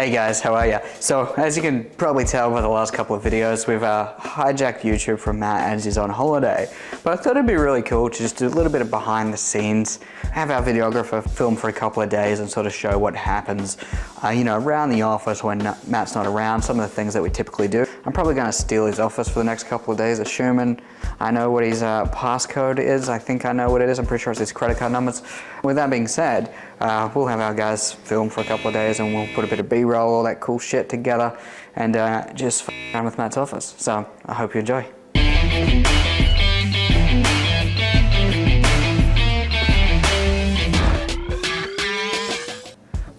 Hey guys, how are ya? So, as you can probably tell by the last couple of videos, we've hijacked YouTube from Matt as he's on holiday. But I thought it'd be really cool to just do a little bit of behind the scenes, have our videographer film for a couple of days and sort of show what happens, around the office when Matt's not around, some of the things that we typically do. I'm probably going to steal his office for the next couple of days, assuming I know what his passcode is. I think I know what it is. I'm pretty sure it's his credit card numbers. With that being said, we'll have our guys film for a couple of days and we'll put a bit of B-roll, all that cool shit together, and just f around with Matt's office. So I hope you enjoy.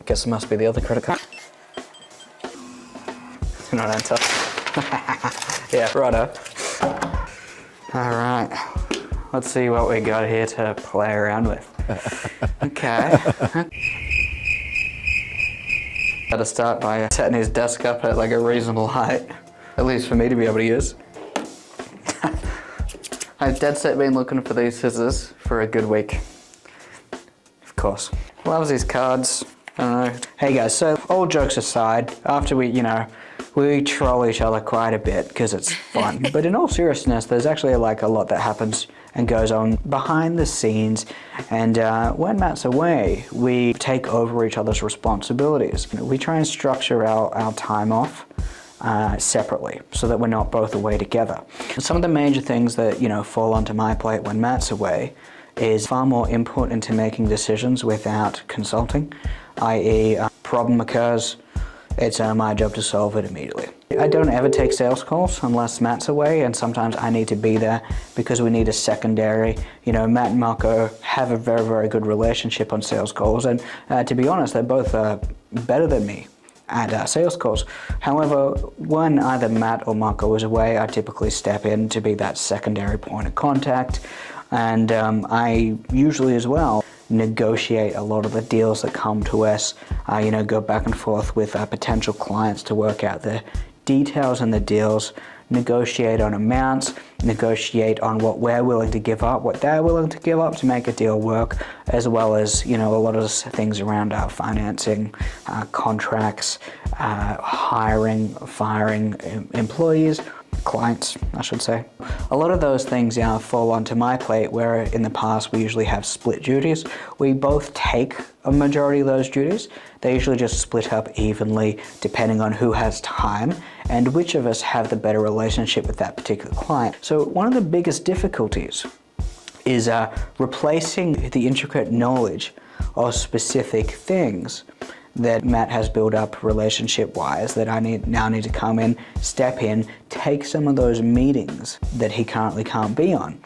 Guess it must be the other credit card. Not enter. Yeah, Ryder. Alright, let's see what we got here to play around with. Okay. Gotta start by setting his desk up at like a reasonable height, at least for me to be able to use. I've dead set been looking for these scissors for a good week. Of course. Loves these cards. I don't know. Hey guys, so all jokes aside, after we troll each other quite a bit because it's fun. But in all seriousness, there's actually like a lot that happens and goes on behind the scenes. And when Matt's away, we take over each other's responsibilities. We try and structure our time off separately so that we're not both away together. Some of the major things that, fall onto my plate when Matt's away is far more input into making decisions without consulting, i.e. problem occurs, it's my job to solve it immediately. I don't ever take sales calls unless Matt's away, and sometimes I need to be there because we need a secondary. Matt and Marco have a very, very good relationship on sales calls, and to be honest, they're both better than me at sales calls. However, when either Matt or Marco is away, I typically step in to be that secondary point of contact, and I usually as well negotiate a lot of the deals that come to us, go back and forth with potential clients to work out the details and the deals, negotiate on amounts, negotiate on what we're willing to give up, what they're willing to give up to make a deal work, as well as, a lot of things around our financing, contracts, hiring, firing employees, clients, I should say. A lot of those things fall onto my plate, where in the past we usually have split duties. We both take a majority of those duties. They usually just split up evenly depending on who has time and which of us have the better relationship with that particular client. So one of the biggest difficulties is replacing the intricate knowledge of specific things that Matt has built up relationship-wise that I now need to come in, step in, take some of those meetings that he currently can't be on,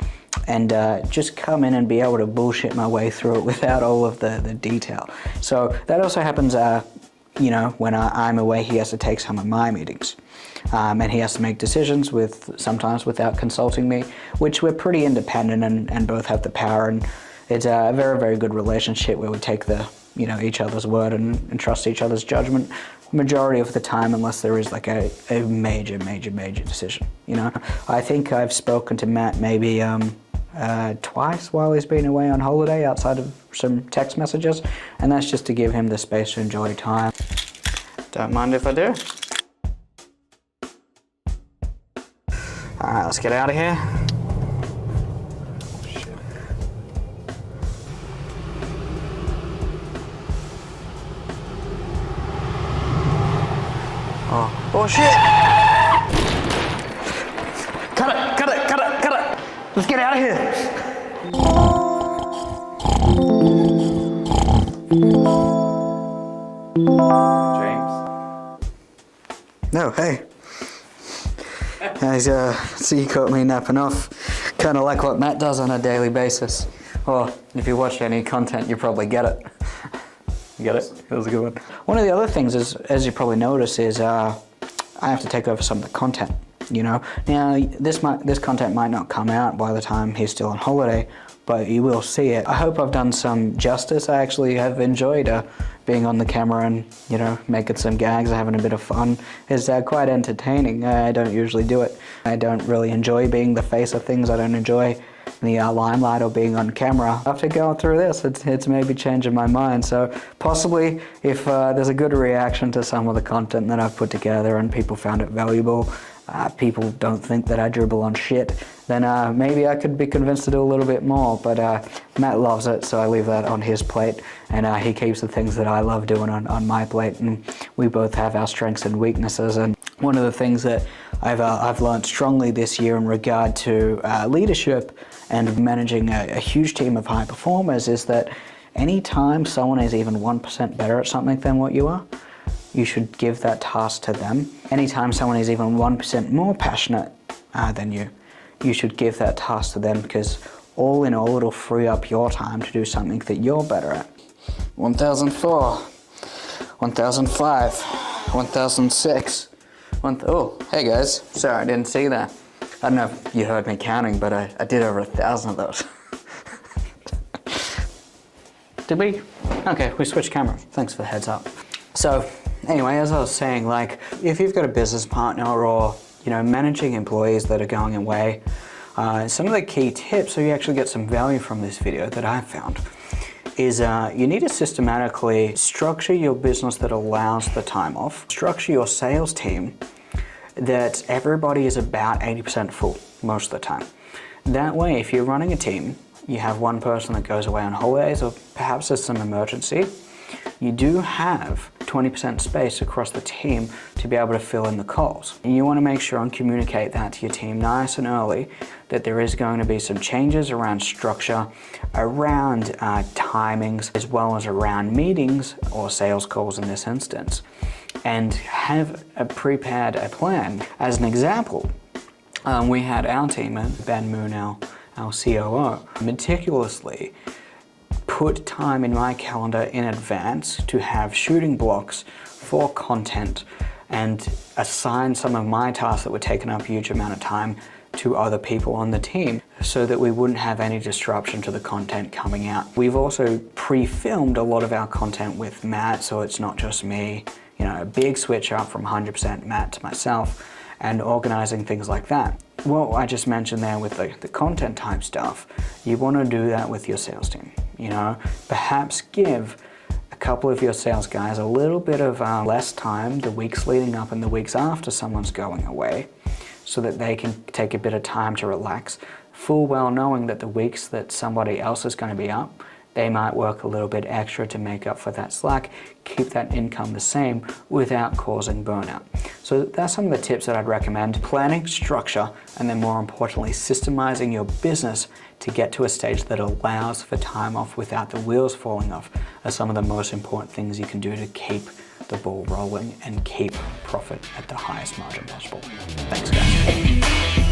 and just come in and be able to bullshit my way through it without all of the detail. So that also happens, when I'm away, he has to take some of my meetings. And he has to make decisions sometimes without consulting me, which we're pretty independent and both have the power, and it's a very, very good relationship where we take each other's word and trust each other's judgment majority of the time, unless there is like a major decision. I think I've spoken to Matt maybe twice while he's been away on holiday, outside of some text messages, and that's just to give him the space to enjoy time. Don't mind if I do. Alright, let's get out of here. Oh shit! Cut it! Let's get out of here! James? No, hey. So you caught me napping off. Kind of like what Matt does on a daily basis. Or if you watch any content, you probably get it. You get it? That was a good one. One of the other things is, as you probably notice, is I have to take over some of the content, Now, this content might not come out by the time he's still on holiday, but you will see it. I hope I've done some justice. I actually have enjoyed being on the camera and, making some gags, having a bit of fun. It's quite entertaining. I don't usually do it. I don't really enjoy being the face of things. I don't enjoy the limelight or being on camera. After going through this, it's maybe changing my mind. So possibly if there's a good reaction to some of the content that I've put together and people found it valuable, people don't think that I dribble on shit, then maybe I could be convinced to do a little bit more. But Matt loves it, so I leave that on his plate, and he keeps the things that I love doing on my plate, and we both have our strengths and weaknesses. And one of the things that I've learned strongly this year in regard to leadership and managing a huge team of high performers is that anytime someone is even 1% better at something than what you are, you should give that task to them. Anytime someone is even 1% more passionate than you, you should give that task to them, because all in all, it'll free up your time to do something that you're better at. 1004, 1005, 1006. Oh, hey guys, sorry I didn't see that. I don't know if you heard me counting, but I did over 1,000 of those. Did we? Okay, we switched cameras. Thanks for the heads up. So anyway, as I was saying, like if you've got a business partner or managing employees that are going away, some of the key tips, so you actually get some value from this video that I've found, is you need to systematically structure your business that allows the time off. Structure your sales team that everybody is about 80% full most of the time. That way, if you're running a team, you have one person that goes away on holidays or perhaps there's some emergency, you do have 20% space across the team to be able to fill in the calls. And you want to make sure and communicate that to your team nice and early, that there is going to be some changes around structure, around timings, as well as around meetings or sales calls in this instance. And have prepared a plan. As an example, we had our team, Ben Moon, our COO, meticulously put time in my calendar in advance to have shooting blocks for content and assign some of my tasks that were taking up a huge amount of time to other people on the team so that we wouldn't have any disruption to the content coming out. We've also pre-filmed a lot of our content with Matt, so it's not just me, a big switch up from 100% Matt to myself and organizing things like that. What I just mentioned there with the content type stuff, you want to do that with your sales team. Perhaps give a couple of your sales guys a little bit of less time the weeks leading up and the weeks after someone's going away, so that they can take a bit of time to relax, full well knowing that the weeks that somebody else is going to be up, they might work a little bit extra to make up for that slack, keep that income the same without causing burnout. So that's some of the tips that I'd recommend. Planning, structure, and then more importantly, systemizing your business to get to a stage that allows for time off without the wheels falling off are some of the most important things you can do to keep the ball rolling and keep profit at the highest margin possible. Thanks guys.